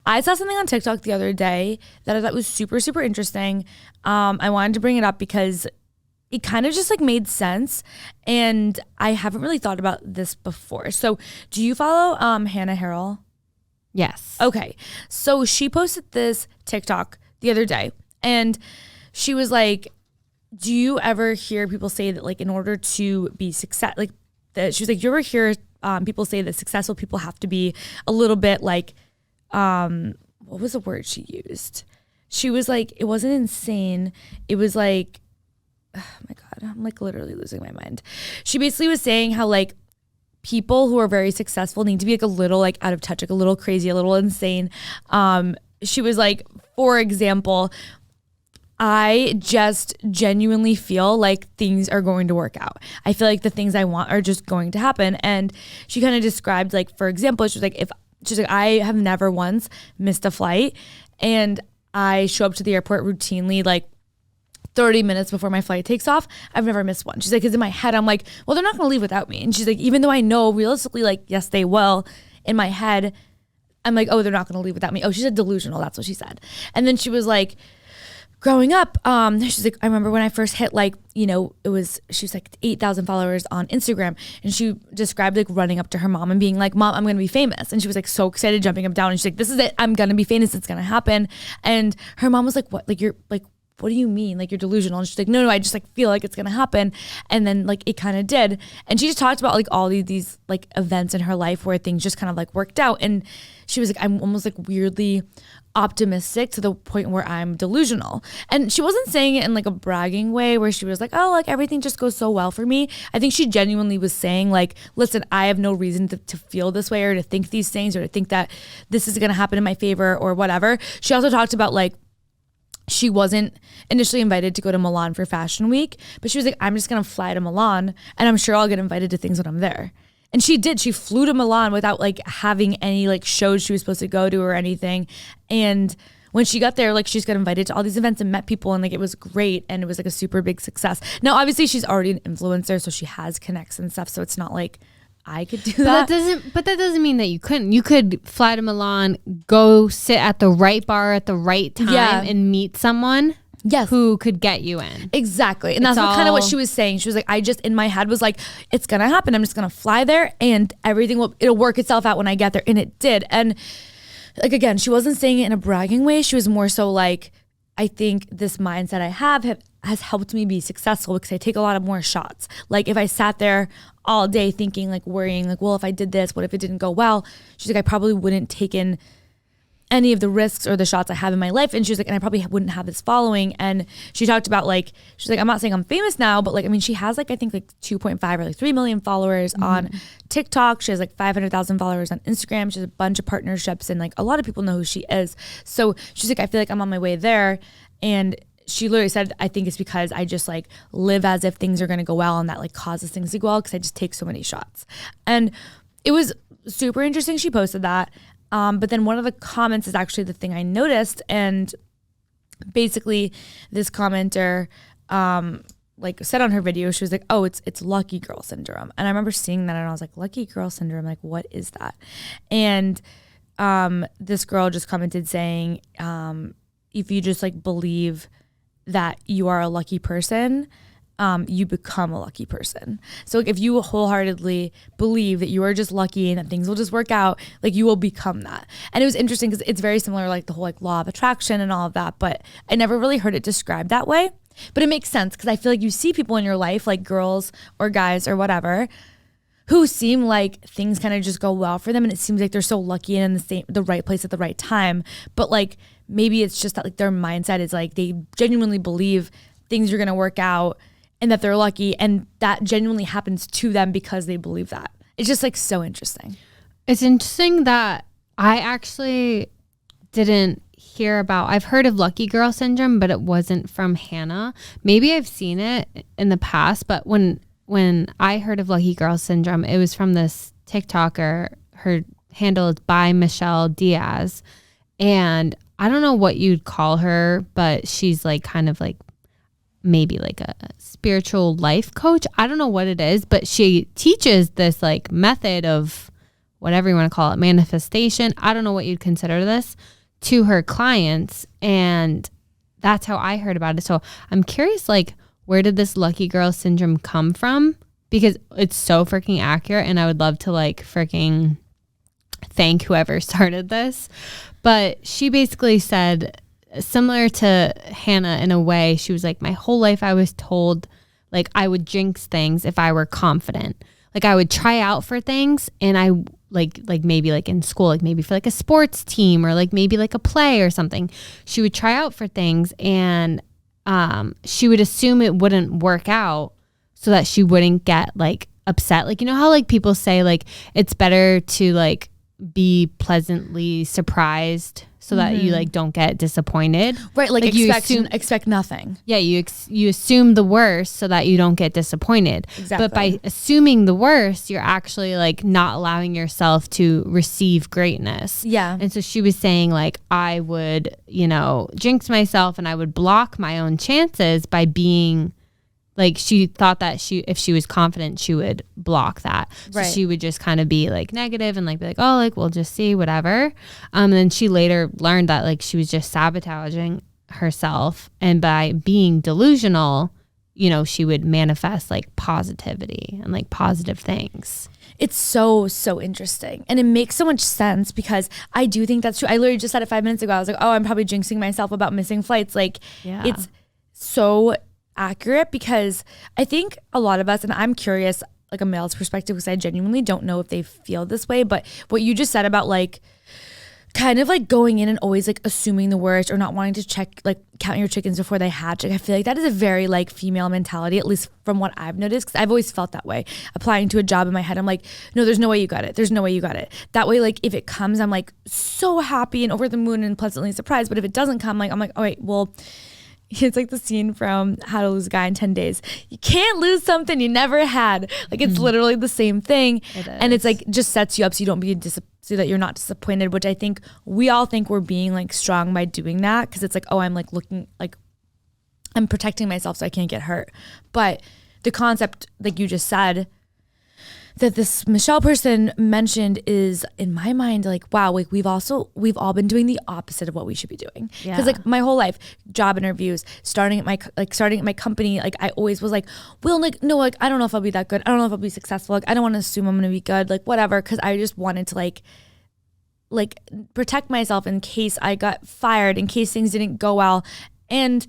I saw something on TikTok the other day that I thought was super, super interesting. I wanted to bring it up because it kind of just like made sense, and I haven't really thought about this before. So do you follow Hannah Harrell? Yes. Okay. So she posted this TikTok the other day, and she was like, do you ever hear people say that like in order to be success, like that she was like, you ever hear people say that successful people have to be a little bit like, what was the word she used? She was like, it wasn't insane. It was like, oh my God, I'm like literally losing my mind. She basically was saying how like people who are very successful need to be like a little like out of touch, like a little crazy, a little insane. She was like, for example, I just genuinely feel like things are going to work out. I feel like the things I want are just going to happen. And she kind of described like, for example, she's like, I have never once missed a flight, and I show up to the airport routinely like 30 minutes before my flight takes off. I've never missed one. She's like, because in my head, I'm like, well, they're not going to leave without me. And she's like, even though I know realistically, like, yes, they will, in my head, I'm like, oh, they're not going to leave without me. Oh, she said delusional. That's what she said. And then she was like, growing up, she's like, I remember when I first hit like, you know, she was like 8,000 followers on Instagram, and she described like running up to her mom and being like, Mom, I'm going to be famous. And she was like so excited, jumping up down, and she's like, this is it. I'm going to be famous. It's going to happen. And her mom was like, what? Like, you're like, what do you mean? Like, you're delusional. And she's like, no, I just like feel like it's going to happen. And then like it kind of did. And she just talked about like all these like events in her life where things just kind of like worked out. And she was like, I'm almost like weirdly optimistic to the point where I'm delusional. And she wasn't saying it in like a bragging way where she was like, oh, like everything just goes so well for me. I think she genuinely was saying like, listen, I have no reason to feel this way or to think these things or to think that this is going to happen in my favor or whatever. She also talked about like, she wasn't initially invited to go to Milan for Fashion Week, but she was like, I'm just going to fly to Milan and I'm sure I'll get invited to things when I'm there. And she did. She flew to Milan without like having any like shows she was supposed to go to or anything. And when she got there, like she just got invited to all these events and met people, and like it was great, and it was like a super big success. Now, obviously she's already an influencer, so she has connects and stuff. So it's not like I could do that. But that doesn't mean that you couldn't. You could fly to Milan, go sit at the right bar at the right time and meet someone who could get you in. Exactly. And that's kind of what she was saying. She was like, I just in my head was like, it's going to happen. I'm just going to fly there and it'll work itself out when I get there. And it did. And like, again, she wasn't saying it in a bragging way. She was more so like, I think this mindset I have has helped me be successful because I take a lot of more shots. Like if I sat there all day thinking, like worrying, like, well, if I did this, what if it didn't go well? She's like, I probably wouldn't take in any of the risks or the shots I have in my life. And she was like, and I probably wouldn't have this following. And she talked about like, she's like, I'm not saying I'm famous now, but like, I mean, she has like, I think like 2.5 or like 3 million followers on TikTok. She has like 500,000 followers on Instagram. She has a bunch of partnerships and like a lot of people know who she is. So she's like, I feel like I'm on my way there. And she literally said, I think it's because I just like live as if things are going to go well, and that like causes things to go well because I just take so many shots. And it was super interesting. She posted that. But then one of the comments is actually the thing I noticed. And basically this commenter like said on her video, she was like, oh, it's lucky girl syndrome. And I remember seeing that and I was like, lucky girl syndrome, like what is that? And this girl just commented saying, if you just like believe that you are a lucky person, you become a lucky person. So like, if you wholeheartedly believe that you are just lucky and that things will just work out, like you will become that. And it was interesting because it's very similar, like the whole like law of attraction and all of that, but I never really heard it described that way. But it makes sense because I feel like you see people in your life, like girls or guys or whatever, who seem like things kind of just go well for them, and it seems like they're so lucky and in the right place at the right time. But like maybe it's just that like their mindset is like they genuinely believe things are gonna work out and that they're lucky, and that genuinely happens to them because they believe that. It's just like so interesting. It's interesting that I actually didn't hear about. I've heard of lucky girl syndrome, but it wasn't from Hannah. Maybe I've seen it in the past, but when I heard of lucky girl syndrome, it was from this TikToker. Her handle is by Michelle Diaz. And I don't know what you'd call her, but she's like kind of like maybe like a spiritual life coach. I don't know what it is, but she teaches this like method of whatever you want to call it, manifestation. I don't know what you'd consider this. to her clients, and that's how I heard about it. So I'm curious, like, where did this lucky girl syndrome come from? Because it's so freaking accurate, and I would love to like freaking thank whoever started this. But she basically said, similar to Hannah in a way, she was like, my whole life I was told like I would jinx things if I were confident. Like I would try out for things, and I like maybe like in school, like maybe for like a sports team or like maybe like a play or something. She would try out for things, and she would assume it wouldn't work out so that she wouldn't get like upset. Like, you know how like people say like it's better to like be pleasantly surprised so that you like don't get disappointed, right? Like expect nothing. Yeah, you assume the worst so that you don't get disappointed. Exactly. But by assuming the worst, you're actually like not allowing yourself to receive greatness. Yeah. And so she was saying like I would, you know, jinx myself and I would block my own chances by being like, she thought that if she was confident, she would block that. So she would just kind of be like negative and like be like, oh, like we'll just see, whatever. And then she later learned that like she was just sabotaging herself, and by being delusional, you know, she would manifest like positivity and like positive things. It's so interesting, and it makes so much sense because I do think that's true. I literally just said it 5 minutes ago. I was like, oh, I'm probably jinxing myself about missing flights. Like, it's so accurate, because I think a lot of us, and I'm curious like a male's perspective because I genuinely don't know if they feel this way, but what you just said about like kind of like going in and always like assuming the worst or not wanting to check, like count your chickens before they hatch, like I feel like that is a very like female mentality, at least from what I've noticed, because I've always felt that way. Applying to a job in my head, I'm like, no, there's no way you got it, there's no way you got it. That way, like if it comes, I'm like so happy and over the moon and pleasantly surprised, but if it doesn't come, like I'm like, oh wait, well, it's like the scene from How to Lose a Guy in 10 Days. You can't lose something you never had. Like it's literally the same thing. And it's like just sets you up so you don't be so that you're not disappointed, which I think we all think we're being like strong by doing that, because it's like, oh, I'm like looking like I'm protecting myself so I can't get hurt. But the concept, like you just said, that this Michelle person mentioned is, in my mind, like, wow, like we've all been doing the opposite of what we should be doing. Because like my whole life, job interviews, starting at my company, like I always was like, well, like, no, like I don't know if I'll be that good. I don't know if I'll be successful. Like I don't want to assume I'm going to be good, like whatever. Because I just wanted to like protect myself in case I got fired, in case things didn't go well. And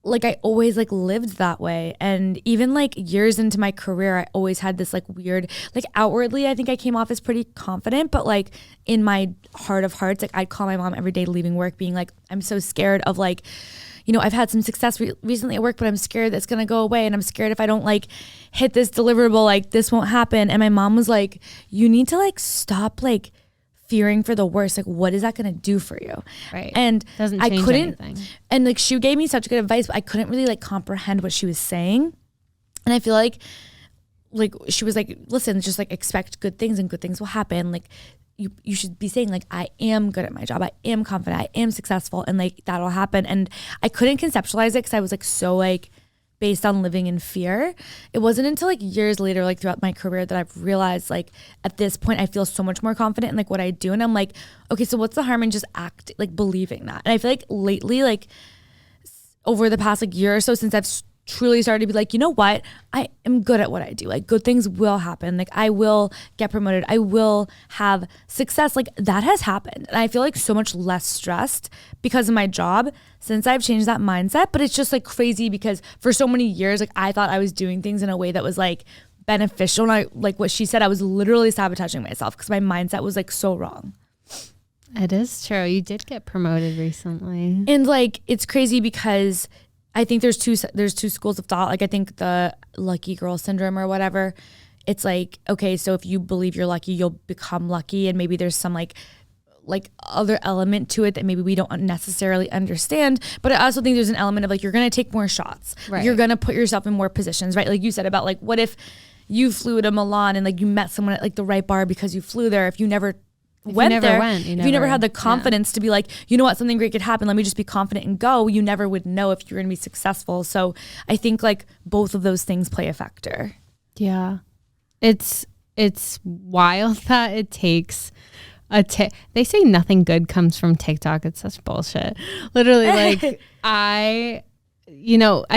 like I always like lived that way. And even like years into my career, I always had this like weird, like outwardly I think I came off as pretty confident, but like in my heart of hearts, like I'd call my mom every day leaving work being like, I'm so scared of like, you know, I've had some success recently at work, but I'm scared that's gonna go away, and I'm scared if I don't like hit this deliverable, like this won't happen. And my mom was like, you need to like stop like fearing for the worst. Like what is that going to do for you? Right. And doesn't I change couldn't anything. And like she gave me such good advice, but I couldn't really like comprehend what she was saying. And I feel like she was like, listen, just like expect good things and good things will happen. Like you should be saying like, I am good at my job, I am confident, I am successful, and like that'll happen. And I couldn't conceptualize it because I was like so like based on living in fear. It wasn't until like years later, like throughout my career, that I've realized like at this point I feel so much more confident in like what I do. And I'm like, okay, so what's the harm in just believing that? And I feel like lately, like over the past like year or so, since I've truly started to be like, you know what, I am good at what I do. Like good things will happen. Like I will get promoted. I will have success. Like that has happened. And I feel like so much less stressed because of my job since I've changed that mindset. But it's just like crazy because for so many years, like I thought I was doing things in a way that was like beneficial. And I, like what she said, I was literally sabotaging myself because my mindset was like so wrong. It is true. You did get promoted recently. And like, it's crazy because I think there's two schools of thought. Like I think the lucky girl syndrome or whatever, it's like, okay, so if you believe you're lucky, you'll become lucky. And maybe there's some like other element to it that maybe we don't necessarily understand. But I also think there's an element of like, you're going to take more shots. Right. You're going to put yourself in more positions, right? Like you said about like, what if you flew to Milan and like you met someone at like the right bar because you flew there? If you never if you never had the confidence to be like, you know what, something great could happen, let me just be confident and go, you never would know if you're gonna be successful. So I think like both of those things play a factor. Yeah, it's wild that it takes they say nothing good comes from TikTok. It's such bullshit. Literally, like I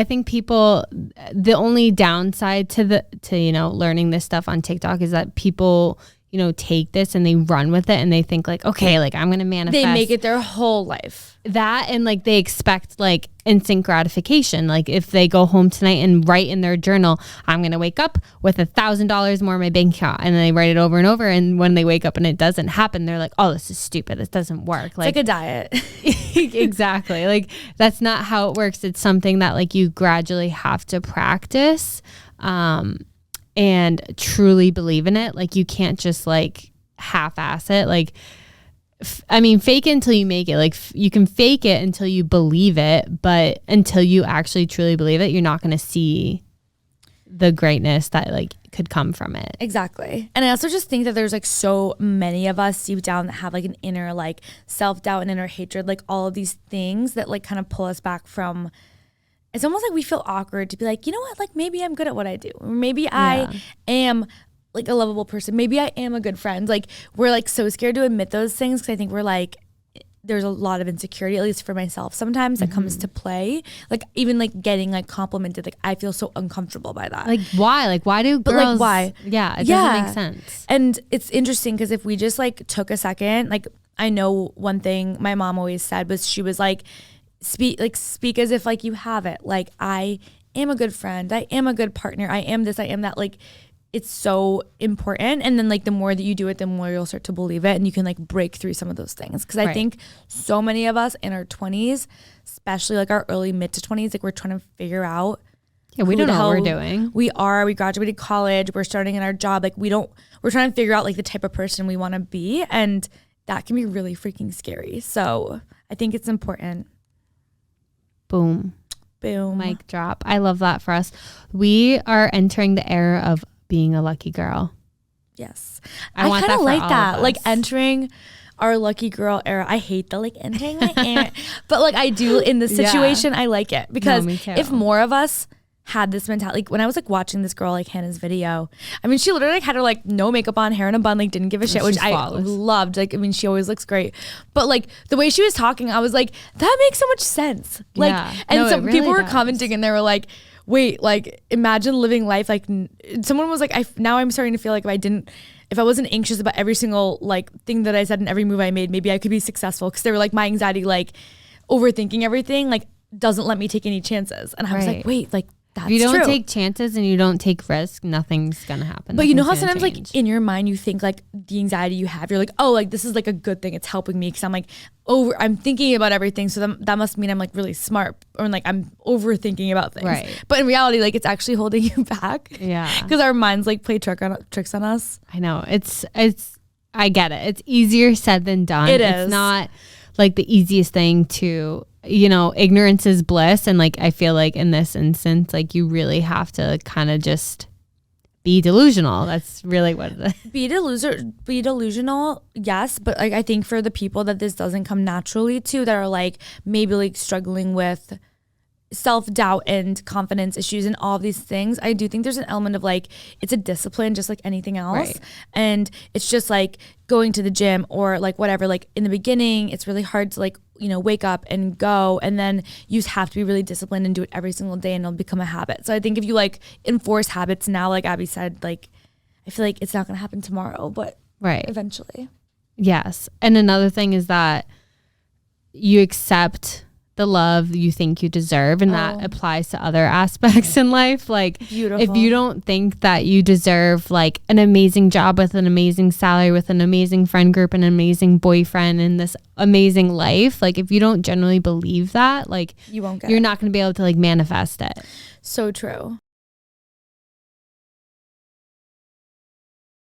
think people, the only downside to learning this stuff on TikTok is that people, take this and they run with it and they think like, okay, like I'm going to manifest. They make it their whole life. That, and like they expect like instant gratification. Like if they go home tonight and write in their journal, I'm going to wake up with $1,000 more in my bank account, and then they write it over and over. And when they wake up and it doesn't happen, they're like, oh, this is stupid. This doesn't work. It's like a diet. Exactly. Like that's not how it works. It's something that like you gradually have to practice. And truly believe in it. Like you can't just like half-ass it. Like, fake it until you make it. Like you can fake it until you believe it, but until you actually truly believe it, you're not going to see the greatness that like could come from it. Exactly. And I also just think that there's like so many of us deep down that have like an inner like self-doubt and inner hatred, like all of these things that like kind of pull us back from. It's almost like we feel awkward to be like, you know what, like maybe I'm good at what I do. Or maybe I am like a lovable person. Maybe I am a good friend. Like we're like so scared to admit those things because I think we're like, there's a lot of insecurity, at least for myself sometimes, that comes to play. Like even like getting like complimented, like I feel so uncomfortable by that. Like why? Like why do girls? But like why? Yeah, it doesn't make sense. And it's interesting because if we just like took a second, like I know one thing my mom always said was she was like, speak as if like you have it. Like I am a good friend. I am a good partner. I am this, I am that. Like it's so important. And then like the more that you do it, the more you'll start to believe it and you can like break through some of those things. Cause I think so many of us in our 20s, especially like our early mid to 20s, like we're trying to figure out. Yeah, we don't know what we're doing. We graduated college. We're starting in our job. Like we're trying to figure out like the type of person we want to be. And that can be really freaking scary. So I think it's important. Boom. Boom. Mic drop. I love that for us. We are entering the era of being a lucky girl. Yes. I kind of like that. Like entering our lucky girl era. I hate the like entering my era. But like I do in this situation, I like it. Because if more of us had this mentality, like when I was like watching this girl like Hannah's video, I mean she literally like had her like no makeup on, hair in a bun, like didn't give a shit, which flawless. I loved. Like I mean she always looks great, but like the way she was talking, I was like that makes so much sense. Like and some really people were commenting and they were like, wait, like imagine living life like someone was like now I'm starting to feel like if I wasn't anxious about every single like thing that I said in every move I made, maybe I could be successful. Because they were like my anxiety, like overthinking everything, like doesn't let me take any chances. And I was like, wait, like that's if you don't true. Take chances and you don't take risks, nothing's gonna happen. But you know how sometimes like in your mind you think like the anxiety you have, you're like, oh, like this is like a good thing, it's helping me because I'm like I'm thinking about everything, so that must mean I'm like really smart, or like I'm overthinking about things. Right. But in reality, like it's actually holding you back. Yeah. Because our minds like play tricks on us. I know. It's I get it. It's easier said than done. It is. It's not like the easiest thing to, ignorance is bliss. And like, I feel like in this instance, like you really have to kind of just be delusional. That's really what it is. Be delusional, yes. But like, I think for the people that this doesn't come naturally to, that are like maybe like struggling with self-doubt and confidence issues and all of these things, I do think there's an element of like it's a discipline just like anything else. Right. And it's just like going to the gym or like whatever, like in the beginning it's really hard to like wake up and go, and then you have to be really disciplined and do it every single day and it'll become a habit. So I think if you like enforce habits now, like Abby said, like I feel like it's not going to happen tomorrow, but eventually. Yes. And another thing is that you accept the love you think you deserve, and that applies to other aspects in life. Like beautiful. If you don't think that you deserve like an amazing job with an amazing salary, with an amazing friend group, an amazing boyfriend, and this amazing life, like if you don't generally believe that, like you won't get you're not going to be able to like manifest it. So true.